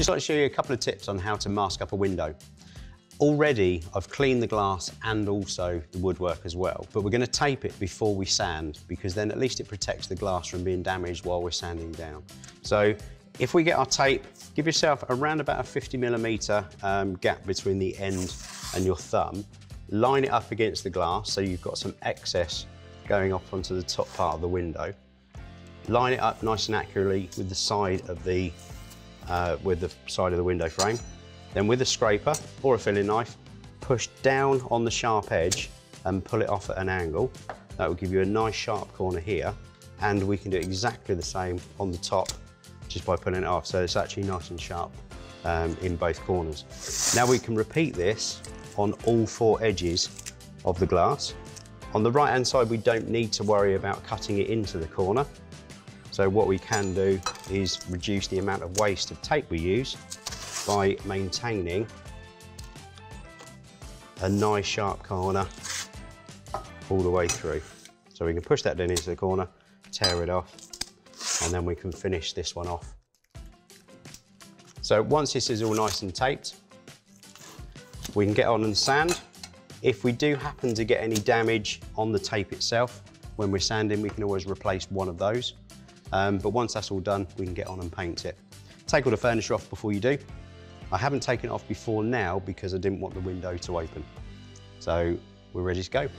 Just like to show you a couple of tips on how to mask up a window. Already, I've cleaned the glass and also the woodwork as well, but we're going to tape it before we sand, because then at least it protects the glass from being damaged while we're sanding down. So if we get our tape, give yourself around about a 50mm gap between the end and your thumb. Line it up against the glass so you've got some excess going off onto the top part of the window. Line it up nice and accurately with the side of the window frame. Then with a scraper or a filling knife, push down on the sharp edge and pull it off at an angle. That will give you a nice sharp corner here, and we can do exactly the same on the top just by pulling it off, so it's actually nice and sharp in both corners. Now we can repeat this on all 4 edges of the glass. On the right hand side, we don't need to worry about cutting it into the corner. So what we can do is reduce the amount of waste of tape we use by maintaining a nice sharp corner all the way through. So we can push that down into the corner, tear it off, and then we can finish this one off. So once this is all nice and taped, we can get on and sand. If we do happen to get any damage on the tape itself, when we're sanding, we can always replace one of those. But once that's all done, we can get on and paint it. Take all the furniture off before you do. I haven't taken it off before now because I didn't want the window to open. So we're ready to go.